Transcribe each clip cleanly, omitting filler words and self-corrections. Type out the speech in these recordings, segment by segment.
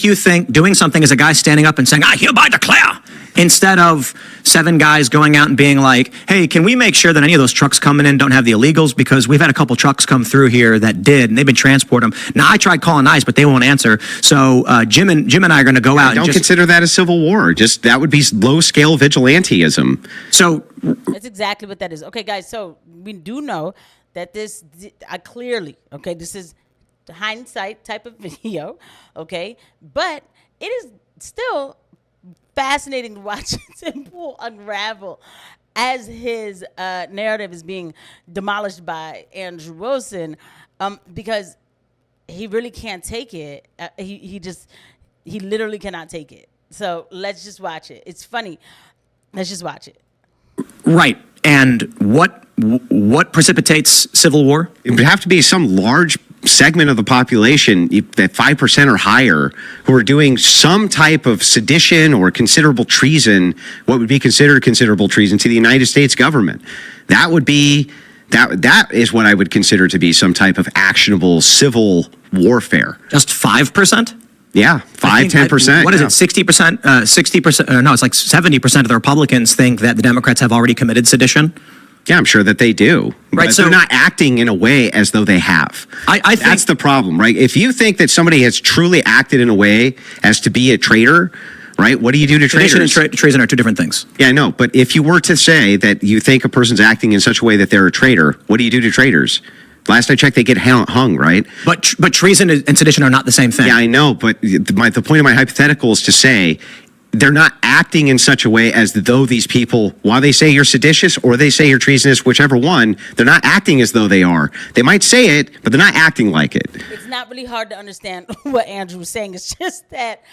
you think doing something is a guy standing up and saying, I hereby declare, instead of 7 guys going out and being like, hey, can we make sure that any of those trucks coming in don't have the illegals? Because we've had a couple trucks come through here that did, and they've been transporting them. Now, I tried calling ICE, but they won't answer. So Jim and I are going to go out and don't consider that a civil war. Just that would be low-scale vigilanteism. So that's exactly what that is. Okay, guys, so we do know that this clearly, okay, this is the hindsight type of video, okay? But it is still fascinating to watch Tim Pool unravel as his narrative is being demolished by Andrew Wilson, because he really can't take it. He literally cannot take it. So let's just watch it. It's funny. Let's just watch it. Right. And what precipitates civil war? It would have to be some large segment of the population, that 5% or higher, who are doing some type of sedition or considerable treason, what would be considered considerable treason to the United States government. That would be, that is what I would consider to be some type of actionable civil warfare. Just 5%? Yeah, 10%. What is it, 60%? 60%? No, it's like 70% of the Republicans think that the Democrats have already committed sedition. Yeah, I'm sure that they do. Right, but so they're not acting in a way as though they have. I think that's the problem, right? If you think that somebody has truly acted in a way as to be a traitor, right? What do you do to traitors? Sedition and treason are two different things. Yeah, I know. But if you were to say that you think a person's acting in such a way that they're a traitor, what do you do to traitors? Last I checked, they get hung, right? But treason and sedition are not the same thing. Yeah, I know. But the point of my hypothetical is to say they're not acting in such a way as though these people, while they say you're seditious or they say you're treasonous, whichever one, they're not acting as though they are. They might say it, but they're not acting like it. It's not really hard to understand what Andrew was saying. It's just that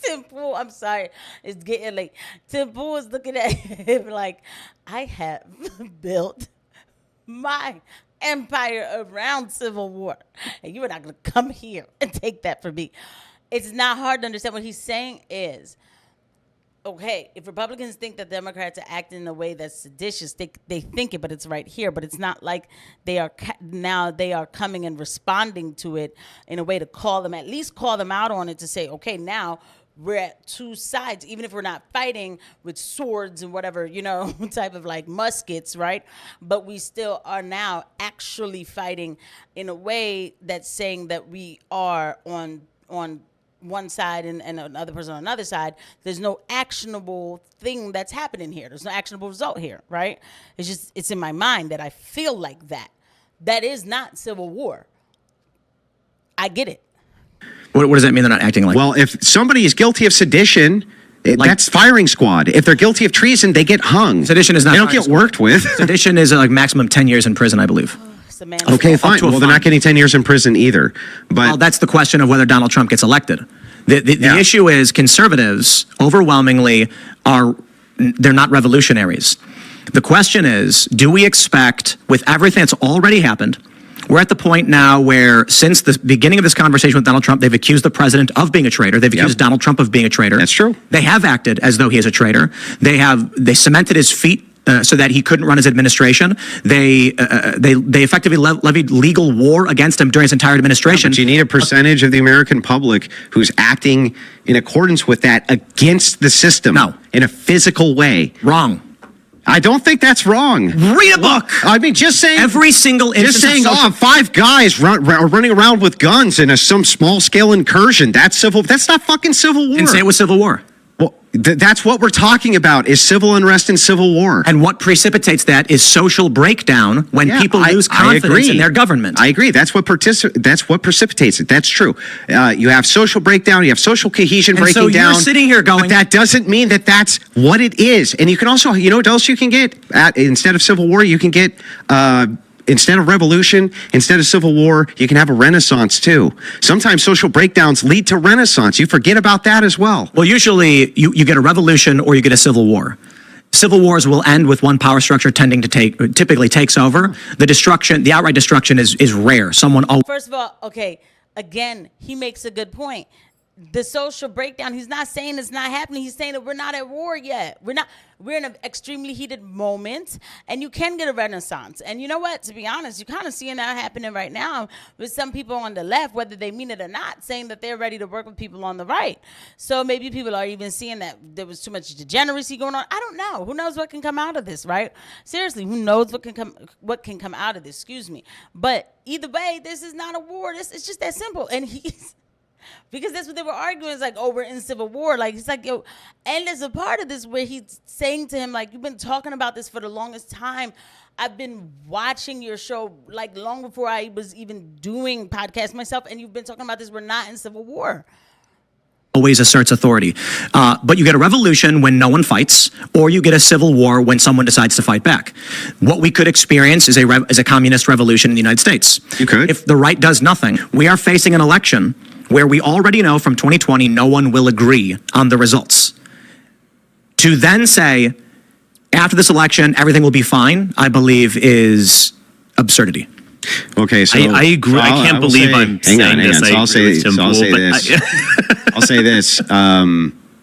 Tim Pool, I'm sorry, it's getting late. Tim Pool is looking at him like, I have built my empire around civil war, and you are not going to come here and take that from me. It's not hard to understand. What he's saying is, okay, if Republicans think that Democrats are acting in a way that's seditious, they think it, but it's right here. But it's not like they are now they are coming and responding to it in a way to at least call them out on it, to say, okay, now we're at two sides, even if we're not fighting with swords and whatever, type of like muskets, right? But we still are now actually fighting in a way that's saying that we are on one side and another person on another side. There's no actionable thing that's happening here. There's no actionable result here, right? It's in my mind that I feel like that. That is not civil war. I get it. What does that mean they're not acting like? Well, if somebody is guilty of sedition, that's firing squad. If they're guilty of treason, they get hung. Sedition is not. They don't get worked with. Sedition is like maximum 10 years in prison, I believe. Okay, fine. Well, they're not getting 10 years in prison either. But well, that's the question of whether Donald Trump gets elected. The issue is conservatives overwhelmingly they're not revolutionaries. The question is, do we expect, with everything that's already happened, we're at the point now where, since the beginning of this conversation with Donald Trump, they've accused the president of being a traitor. They've accused Donald Trump of being a traitor. That's true. They have acted as though he is a traitor. They cemented his feet so that he couldn't run his administration. They effectively levied legal war against him during his entire administration. But you need a percentage of the American public who's acting in accordance with that against the system. No. In a physical way. Wrong. I don't think that's wrong. Read a book. I mean, just saying. Every single instance. Just saying, of 5 guys are running around with guns in some small scale incursion. That's not fucking civil war. And say it was civil war. Well, that's what we're talking about, is civil unrest and civil war. And what precipitates that is social breakdown when people lose confidence in their government. I agree. That's what precipitates it. That's true. You have social breakdown. You have social cohesion breaking down. You're sitting here going, but that doesn't mean that that's what it is. And you can also, you know what else you can get? Instead of civil war, you can get... instead of revolution, instead of civil war, you can have a renaissance too. Sometimes social breakdowns lead to renaissance. You forget about that as well. Well, usually you get a revolution or you get a civil war. Civil wars will end with one power structure typically takes over. The outright destruction is rare. First of all, okay, again, he makes a good point. the social breakdown. He's not saying it's not happening. He's saying that we're not at war yet. We're in an extremely heated moment, and you can get a renaissance. And you know what? To be honest, you're kind of seeing that happening right now with some people on the left, whether they mean it or not, saying that they're ready to work with people on the right. So maybe people are even seeing that there was too much degeneracy going on. I don't know. Who knows what can come out of this, right? Seriously, who knows what can come out of this? Excuse me. But either way, this is not a war. It's just that simple. And because that's what they were arguing. It's like, oh, we're in civil war. Like, he's like, yo, and there's a part of this where he's saying to him, like, you've been talking about this for the longest time. I've been watching your show, like, long before I was even doing podcasts myself, and you've been talking about this. We're not in civil war. Always asserts authority. But you get a revolution when no one fights, or you get a civil war when someone decides to fight back. What we could experience is a communist revolution in the United States. You could. If the right does nothing. We are facing an election where we already know from 2020 no one will agree on the results. To then say, after this election, everything will be fine, I believe is absurdity. Okay, so I agree. I can't believe I'm saying this. I'll say this.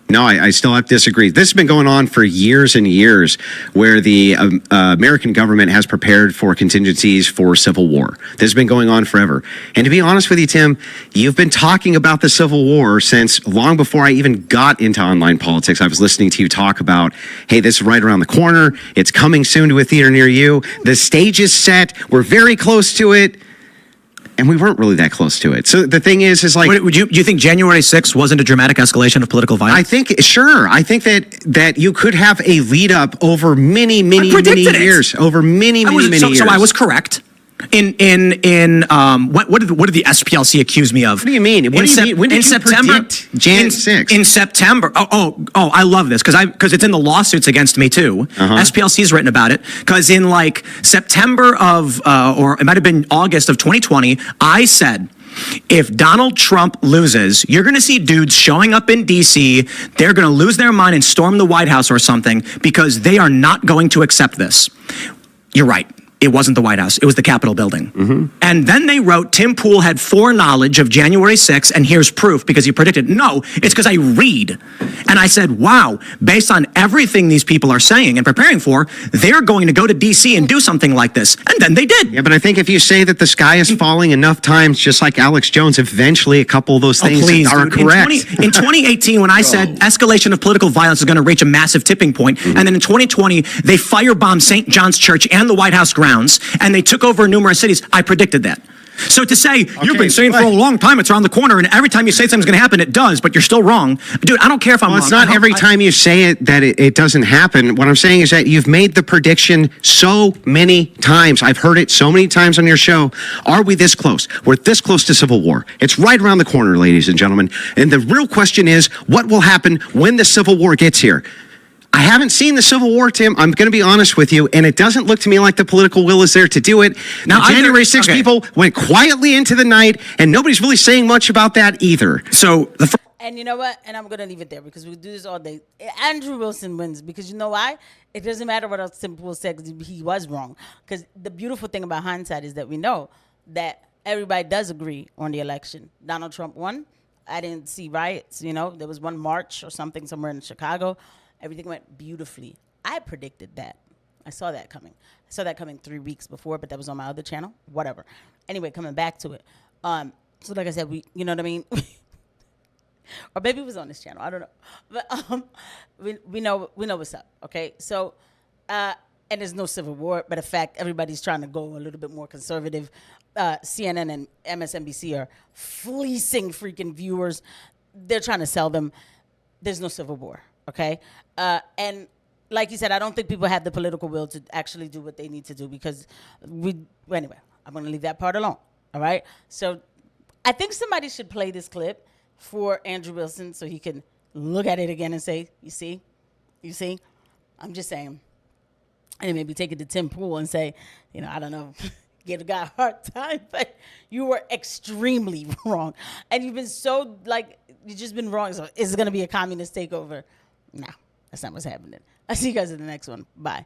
No, I still have to disagree. This has been going on for years and years, where the American government has prepared for contingencies for civil war. This has been going on forever. And to be honest with you, Tim, you've been talking about the Civil War since long before I even got into online politics. I was listening to you talk about, hey, this is right around the corner. It's coming soon to a theater near you. The stage is set. We're very close to it. And we weren't really that close to it. So the thing is like... Do you think January 6th wasn't a dramatic escalation of political violence? I think that you could have a lead up over many years. Over many years. So I was correct. What did the SPLC accuse me of? What do you mean? When did you predict Jan 6? In September. I love this because it's in the lawsuits against me too. SPLC's written about it because in like September of or it might have been August of 2020, I said, if Donald Trump loses, you're going to see dudes showing up in D.C. They're going to lose their mind and storm the White House or something because they are not going to accept this. You're right. It wasn't the White House. It was the Capitol building. And then they wrote, Tim Pool had foreknowledge of January 6th, and here's proof because he predicted. No, it's because I read. And I said, wow, based on everything these people are saying and preparing for, they're going to go to D.C. and do something like this. And then they did. Yeah, but I think if you say that the sky is falling enough times, just like Alex Jones, eventually a couple of those things are correct. In 2018, when I said escalation of political violence is going to reach a massive tipping point, and then in 2020, they firebombed St. John's Church and the White House grounds, and they took over numerous cities. I predicted that. So to say, you've been saying for a long time it's around the corner, and every time you say something's going to happen, it does, but you're still wrong. Dude, I don't care if I'm wrong. It's not every time you say it that it doesn't happen. What I'm saying is that you've made the prediction so many times. I've heard it so many times on your show. Are we this close? We're this close to civil war. It's right around the corner, ladies and gentlemen. And the real question is, what will happen when the civil war gets here? I haven't seen the Civil War, Tim. I'm going to be honest with you, and it doesn't look to me like the political will is there to do it. Now, January 6th people went quietly into the night, and nobody's really saying much about that either. So and you know what? And I'm going to leave it there because we do this all day. Andrew Wilson wins because you know why? It doesn't matter what else Tim Pool said because he was wrong. Because the beautiful thing about hindsight is that we know that everybody does agree on the election. Donald Trump won. I didn't see riots. There was one march or something somewhere in Chicago. Everything went beautifully. I predicted that. I saw that coming. I saw that coming 3 weeks before, but that was on my other channel. Whatever. Anyway, coming back to it. So like I said, you know what I mean? Or maybe it was on this channel. I don't know. But we know what's up. Okay. So and there's no civil war, but in fact, everybody's trying to go a little bit more conservative. CNN and MSNBC are fleecing freaking viewers. They're trying to sell them. There's no civil war. Okay. And like you said, I don't think people have the political will to actually do what they need to do because anyway, I'm going to leave that part alone. All right. So I think somebody should play this clip for Andrew Wilson so he can look at it again and say, you see, I'm just saying, and maybe take it to Tim Pool and say, I don't know, give a guy a hard time, but you were extremely wrong. And you've been so you've just been wrong. So is it going to be a communist takeover? No, that's not what's happening. I'll see you guys in the next one. Bye.